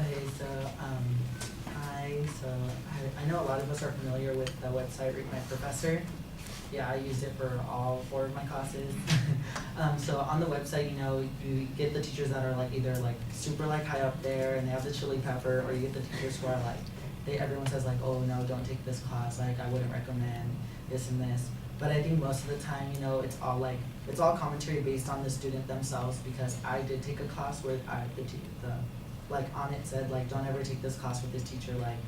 Okay, so I know a lot of us are familiar with the website Read My Professor. Yeah, I used it for all 4 of my classes. So on the website, you get the teachers that are like either like super like high up there and they have the chili pepper, or you get the teachers who are like, everyone says like, oh no, don't take this class, like I wouldn't recommend this and this. But I think most of the time, it's all commentary based on the student themselves, because I did take a class where on it said like, don't ever take this class with this teacher, like,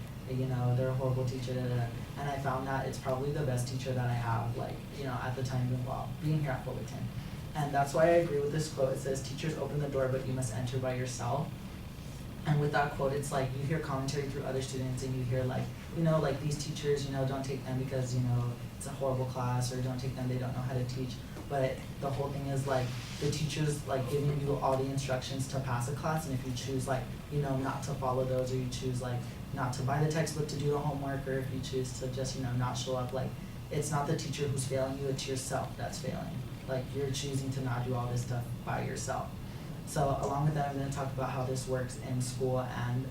they're a horrible teacher, and I found that it's probably the best teacher that I have, at the time while being here at Fullerton. And that's why I agree with this quote. It says, teachers open the door, but you must enter by yourself. And with that quote, it's like you hear commentary through other students, and you hear like, these teachers, don't take them because, it's a horrible class, or don't take them, they don't know how to teach. But the whole thing is like, the teacher's like giving you all the instructions to pass a class, and if you choose like, not to follow those, or you choose like not to buy the textbook to do the homework, or if you choose to just, not show up, like, it's not the teacher who's failing you, it's yourself that's failing. Like, you're choosing to not do all this stuff by yourself. So along with that, I'm going to talk about how this works in school and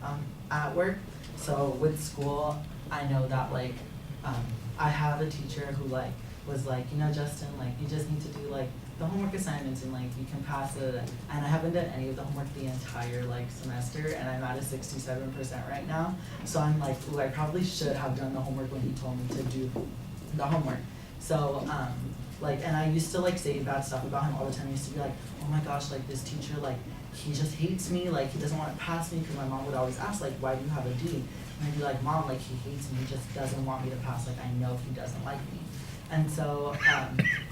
at work. So with school, I know that like, I have a teacher who like was like, Justin, like you just need to do like the homework assignments and like you can pass it. And I haven't done any of the homework the entire like semester, and I'm at a 67% right now. So I'm like, ooh, I probably should have done the homework when he told me to do the homework. So and I used to like say bad stuff about him all the time. I used to be like, oh my gosh, like this teacher, like he just hates me, like he doesn't want to pass me, because my mom would always ask like, why do you have a D? And I'd be like, Mom, like he hates me, he just doesn't want me to pass, like I know he doesn't like me. And so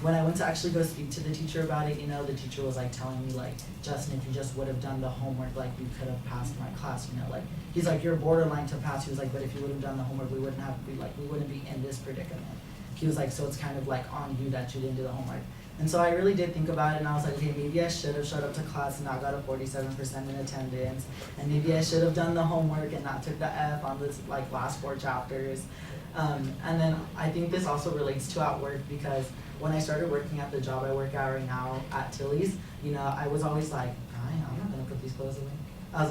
when I went to actually go speak to the teacher about it, the teacher was like telling me like, Justin, if you just would have done the homework, like you could have passed my class, like he's like, you're borderline to pass. He was like, but if you would have done the homework, we wouldn't be in this predicament. He was like, so it's kind of like on you that you didn't do the homework. And so I really did think about it, and I was like, okay, maybe I should have showed up to class and not got a 47% in attendance, and maybe I should have done the homework and not took the F on this like last 4 chapters. And then I think this also relates to at work, because when I started working at the job I work at right now at Tilly's, I was always like, I'm not gonna put these clothes away. I was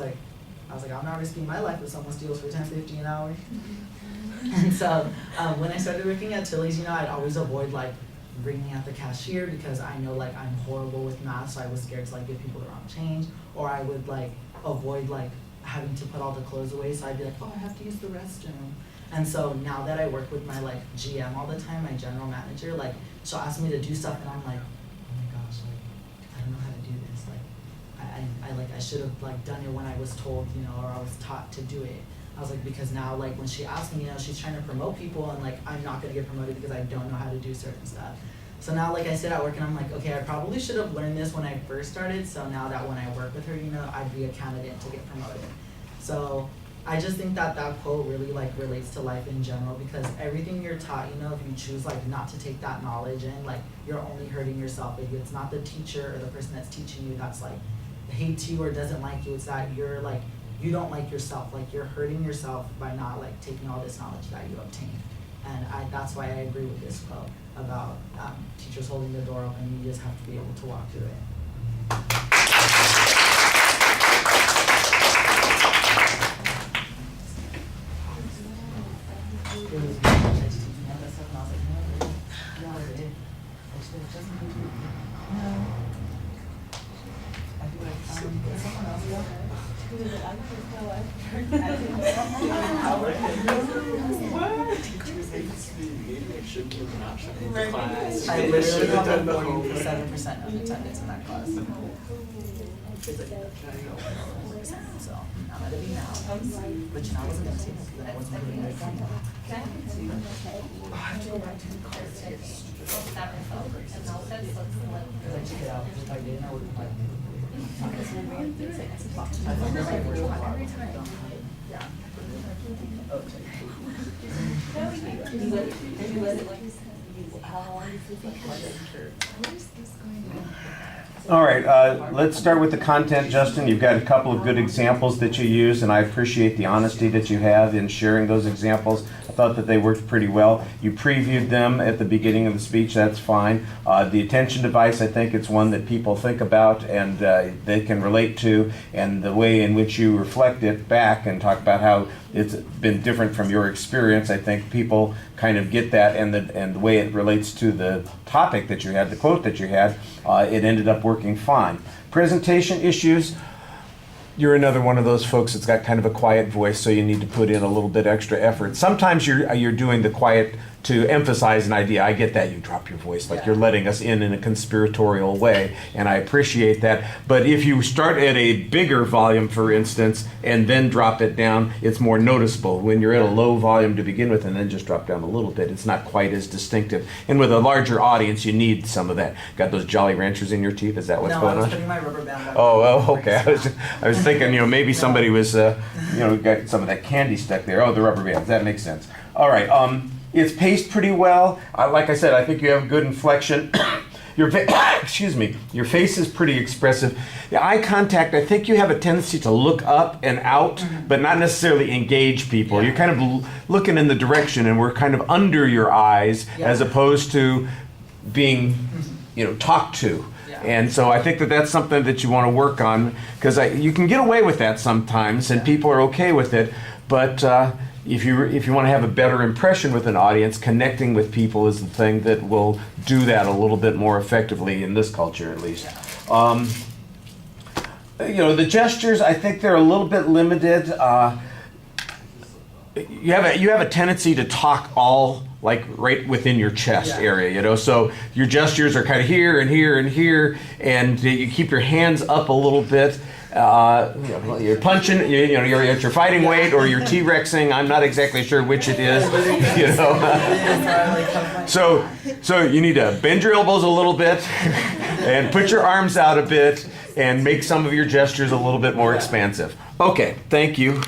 like, I'm not risking my life if someone steals for $10.50 an hour. And so when I started working at Tilly's, I'd always avoid like bringing out the cashier, because I know like I'm horrible with math, so I was scared to like give people the wrong change, or I would like avoid like having to put all the clothes away, so I'd be like, oh, I have to use the restroom. And so now that I work with my like GM all the time, my general manager, like she'll ask me to do stuff, and I'm like, oh my gosh, like I don't know how to do this, like I should have like done it when I was told, or I was taught to do it. I was like, because now like when she asks me, she's trying to promote people, and like I'm not gonna get promoted because I don't know how to do certain stuff. So now like I sit at work and I'm like, okay, I probably should have learned this when I first started, so now that when I work with her, I'd be a candidate to get promoted. So I just think that that quote really like relates to life in general, because everything you're taught, if you choose like not to take that knowledge in, like you're only hurting yourself. Like, it's not the teacher or the person that's teaching you that's like hates you or doesn't like you. It's that you're like, you don't like yourself. Like you're hurting yourself by not like taking all this knowledge that you obtained. And that's why I agree with this quote about teachers holding the door open. You just have to be able to walk through it. I literally have 47% of attendance in that class. So I'm gonna be now, but I wasn't gonna take it, but I wasn't doing it. I have to go back to the car to get because I took it out, because if I didn't, I would have like. Every time. Yeah. All right, let's start with the content, Justin. You've got a couple of good examples that you use, and I appreciate the honesty that you have in sharing those examples. thought that they worked pretty well. You previewed them at the beginning of the speech, that's fine. The attention device, I think it's one that people think about and they can relate to, and the way in which you reflect it back and talk about how it's been different from your experience, I think people kind of get that, and the way it relates to the topic that you had, the quote that you had, it ended up working fine. Presentation issues, you're another one of those folks that's got kind of a quiet voice, so you need to put in a little bit extra effort. Sometimes you're doing the quiet to emphasize an idea. I get that, you drop your voice, like you're letting us in a conspiratorial way, and I appreciate that. But if you start at a bigger volume, for instance, and then drop it down, it's more noticeable. When you're at a low volume to begin with and then just drop down a little bit, it's not quite as distinctive. And with a larger audience, you need some of that. Got those Jolly Ranchers in your teeth? Is that what's going on? No, I was putting my rubber band on. Oh, okay. I was thinking, maybe somebody was, got some of that candy stuck there. Oh, the rubber bands. That makes sense. All right. It's paced pretty well. Like I said, I think you have good inflection. Excuse me. Your face is pretty expressive. The eye contact, I think you have a tendency to look up and out, but not necessarily engage people. You're kind of looking in the direction, and we're kind of under your eyes as opposed to being, talked to. And so I think that that's something that you want to work on, because you can get away with that sometimes, and people are okay with it. But if you want to have a better impression with an audience, connecting with people is the thing that will do that a little bit more effectively in this culture, at least. The gestures, I think they're a little bit limited. You have a tendency to talk all like right within your chest area, so your gestures are kind of here and here and here, and you keep your hands up a little bit. You're punching, you're at your fighting weight or you're T-Rexing. I'm not exactly sure which it is, So you need to bend your elbows a little bit and put your arms out a bit and make some of your gestures a little bit more expansive. Okay, thank you.